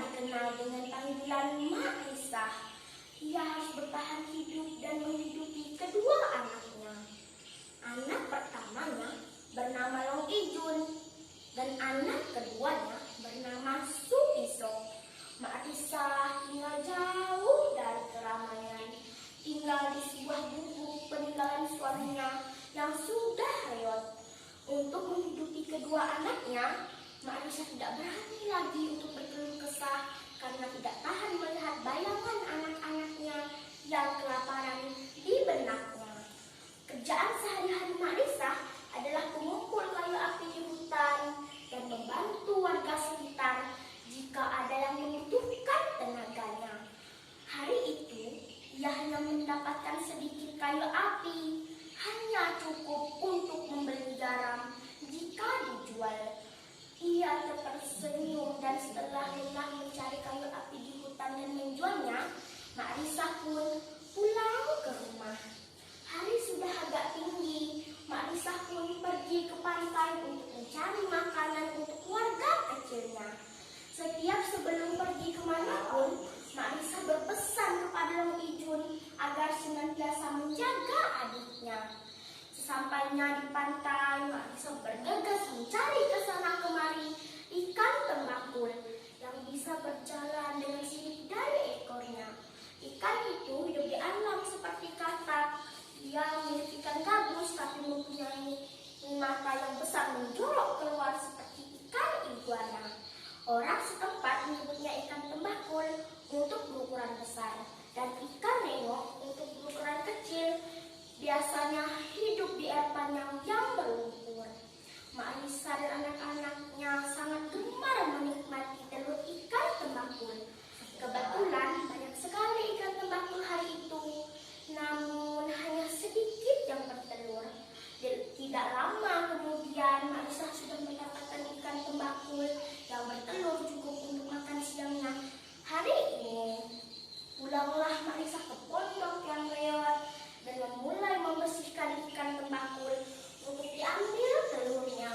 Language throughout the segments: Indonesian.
dikenal dengan panggilan Mak Risah. Ia harus bertahan hidup dan menghidupi kedua anaknya. Anak pertamanya bernama Long Ijun dan anak keduanya bernama Supiso. Mak Risah tinggal jauh dari keramaian, tinggal di sebuah gubuk peninggalan suaminya yang sudah reot. Untuk menghidupi kedua anaknya, Mak Risah tidak berani lagi untuk berkeluh kesah karena tidak tahan melihat bayangan anak-anaknya yang kelaparan di benaknya. Kerjaan sehari-hari Mak Risah adalah mengumpul kayu api di hutan dan membantu warga sekitar jika ada yang membutuhkan tenaganya. Hari itu, ia hanya mendapatkan sedikit kayu api, hanya cukup untuk membeli garam jika dijual. Ia tersenyum dan setelah lelah mencari kayu api di hutan dan menjualnya, Mak Risah pun pulang ke rumah. Hari sudah agak tinggi, Mak Risah pun pergi ke pantai untuk mencari makanan untuk keluarga kecilnya. Setiap sebelum pergi kemanapun, Mak Risah berpesan kepada Long Ijun agar senantiasa menjaga adiknya. Sesampainya di pantai, Mak Risah bergegas mencari ke sana kemari ikan tembakul yang bisa berjalan dengan sirip dari ekornya. Ikan itu hidup di alam seperti katak. Ia memiliki ikan gabus tapi mempunyai mata yang besar menjorok keluar seperti ikan iguana. Orang setempat menyebutnya ikan tembakul untuk berukuran besar dan ikan nengok untuk berukuran kecil. Biasanya hidup di air panjang yang berlumpur. Mak Risah dan anak-anaknya sangat gemar menikmati telur ikan tembakul. Kebetulan banyak sekali ikan tembakul hari itu, namun hanya sedikit yang bertelur. Tidak lama kemudian Mak Risah sudah mendapatkan ikan tembakul yang bertelur cukup untuk makan siangnya. Hari ini pulanglah Mak Risah ke pondok yang reot dan memulai membersihkan ikan tembakul untuk diambil telurnya.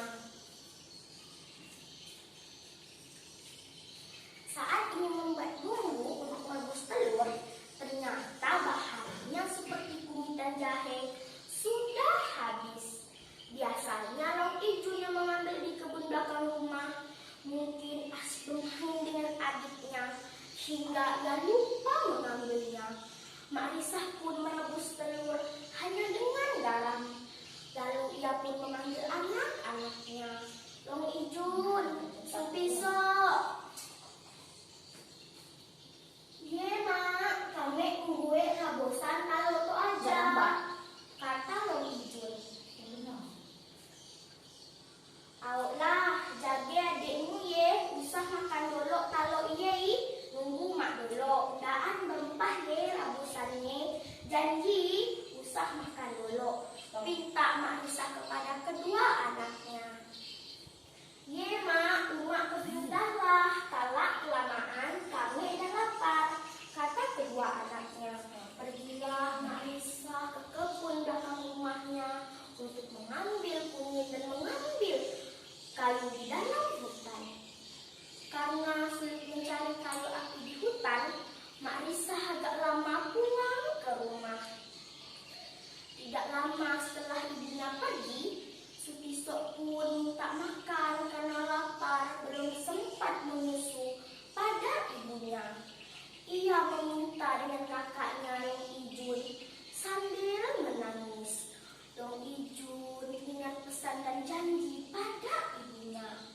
Saat ingin membuat bumbu untuk merebus telur, ternyata bahannya seperti kunyit dan jahe sudah habis. Biasanya Long Ijun yang mengambil di kebun belakang rumah. Mungkin pas bermain dengan adiknya hingga ia lupa mengambilnya. Mak Risah pun merebus telur hanya dengan garam. Lalu ia pun memanggil anak-anaknya. Long Ijun, Supiso. Ye mak, kami gue bosan kalau tu aja, kata Long Ijun. Ayolah, jaga adikmu ye, usah makan dulu kalau ye, nunggu mak dulu. Daan berempah ye rabusannya, janji usah makan dulu. Pinta Mak Risah kepada kedua anaknya. Ye mak, umak bersudahlah, kalak kelamaan kami dah lapar, kata kedua anaknya. Pergilah Mak Risah ke kebun belakang rumahnya untuk mengambil kunyit dan mengambil kayu di dalam hutan. Karena sulit mencari kayu api di hutan, Mak Risah agak lama pulang ke rumah. Tidak lama setelah ibunya pergi, Supiso pun minta makan karena lapar, belum sempat menyusu pada ibunya. Ia meminta dengan kakaknya Long Ijun sambil menangis. Long Ijun ingat pesan dan janji pada ibunya.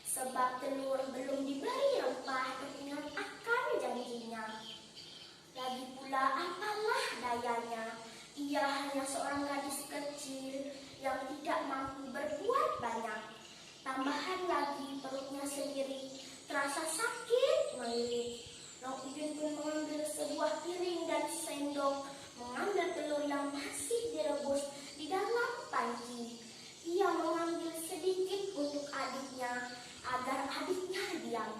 Sebab telur belum diberi rempah dan ingat akan janjinya. Lagi pula apalah dayanya, ia hanya seorang gadis kecil yang tidak mampu berbuat banyak. Tambahan lagi perutnya sendiri terasa sakit melilit. Long Ijun pun mengambil sebuah piring dan sendok, mengambil telur yang masih direbus di dalam panci. Ia mengambil sedikit untuk adiknya agar adiknya diam.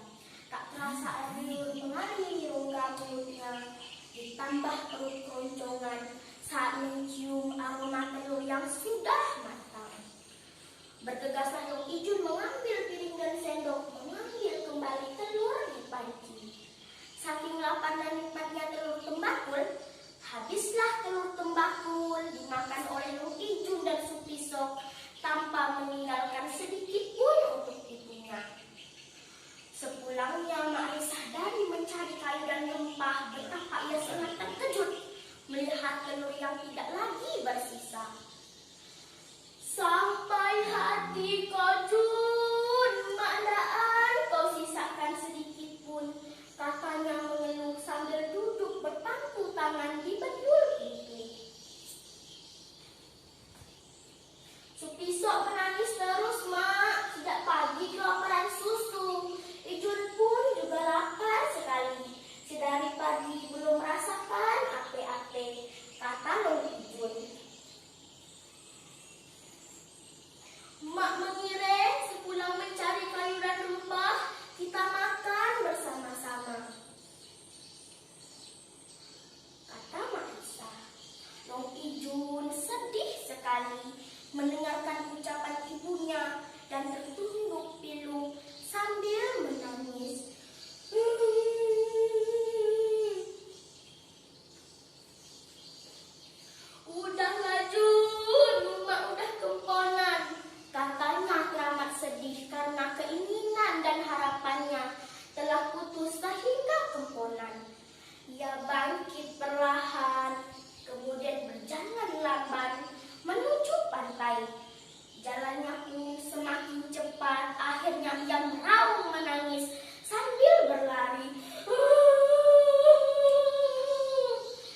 Tak terasa air mengalir rongga mulutnya, ditambah perut keroncongan saat mencium aroma telur yang sudah matang. Bergegaslah Long Ijun mengambil piring dan sendok, mengambil kembali telur di panci. betapa ia sangat terkejut melihat telur yang tidak lagi bersisa. Sampai hati kau Jun, maknaan kau sisakan sedikit pun, katanya mengeluh sambil duduk berpangku tangan di bedul itu. Supisok menangis terus, Mak. Sejak pagi kelaparan susu. Ijun pun juga lapar sekali. Sedari pagi belum merasakan ape-ape, kata Long Ijun. Mak mengiring sepulang mencari kayu dan rempah, kita makan bersama-sama, kata Mak Isa. Long Ijun sedih sekali mendengarkan ucapan ibunya dan tertunduk pilu sambil menangis. Udahlah Jun, Mak udah kemponan, katanya teramat sedih karena keinginan dan harapannya telah putus sehingga kemponan. Ia bangkit perlahan, kemudian berjalan lamban menuju pantai. Jalannya pun semakin cepat, akhirnya ia meraung menangis sambil berlari.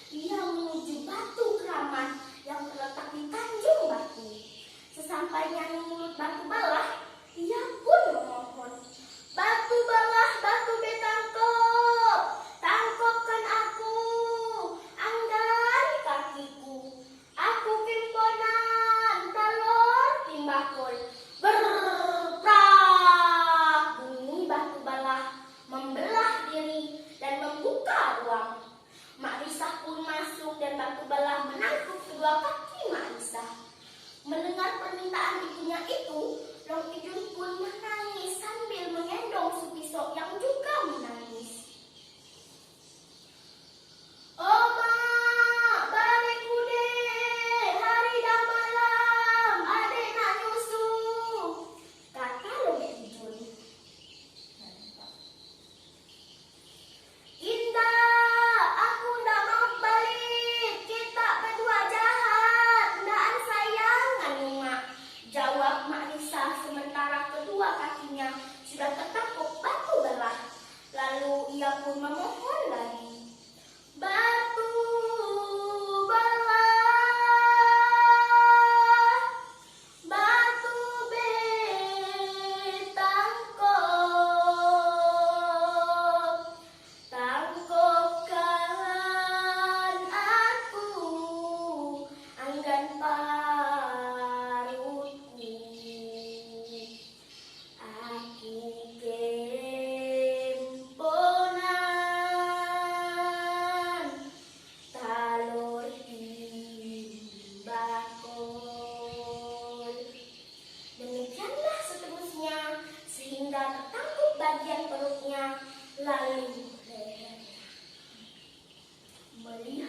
Ia menuju Batu Keramat yang terletak di Tanjung Batu. Sesampainya di mulut Batu Balah, ia pun memohon, "Batu Balah, batu betangkop, tangkopkan aku, anggai kakiku. Aku kimponan, talor timbakul." Berprak, bunyi Batu Balah membelah diri dan membuka ruang. Mak Risah pun masuk dan Batu Balah menangkap kedua kaki Mak Risah. Mendengar permintaan ibunya itu, Long Ijun pun menangis sambil menggendong Supisok yang juga menangis. "Oh Mak, balik deh, hari dah malam, adik nak nyusu," kata Long Ijun. "Indah, aku ndak mau balik, kita berdua jahat, ndaan sayang anu Mak," jawab Mak Risah sementara kedua kakinya sudah tertangkap Batu Balah. Lalu ia pun memohon lagi, "Batu Balah, batu betangkop, tangkopkan aku, anggan parutku. Aku kemponan, talor timbakul." Demikianlah seterusnya sehingga tertangkap bagian perutnya lalu lehernya. Melihat